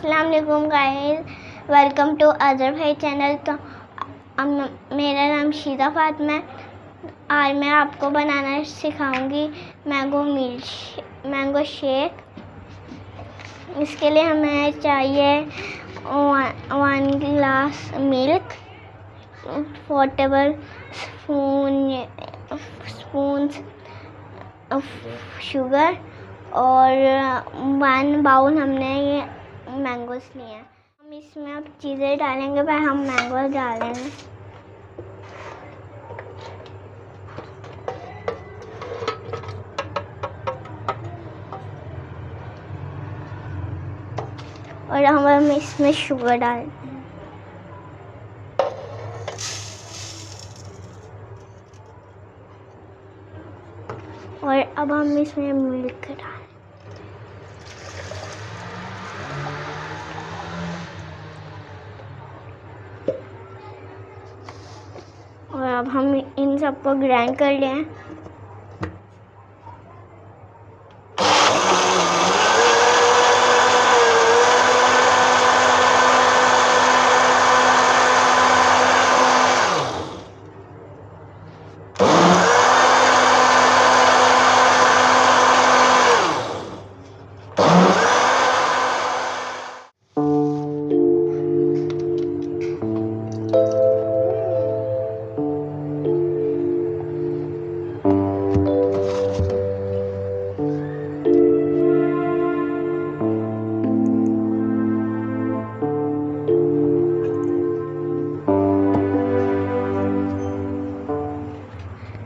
अस्सलाम वालेकुम guys, welcome to Azhar भाई चैनल। तो मेरा नाम शीज़ा फातिमा है। आज मैं आपको बनाना सिखाऊंगी मैंगो शेक। इसके लिए हमें चाहिए 1 गिलास मिल्क, 4 टेबल स्पून शुगर और 1 बाउल हमने ये मैंगोस लिए हैं। हम इसमें अब चीज़ें डालेंगे, पहले हम मैंगो डालेंगे। और हम इसमें शुगर डालते हैं और अब हम इसमें मिल्क डालें। और अब हम इन सबको ग्राइंड कर लें।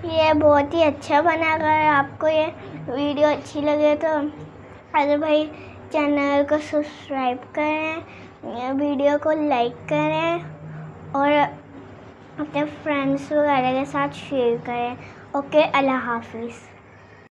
ये बहुत ही अच्छा बना। अगर आपको ये वीडियो अच्छी लगे तो अजहर भाई चैनल को सब्सक्राइब करें, वीडियो को लाइक करें और अपने फ्रेंड्स वगैरह के साथ शेयर करें। ओके, अल्लाह हाफिज़।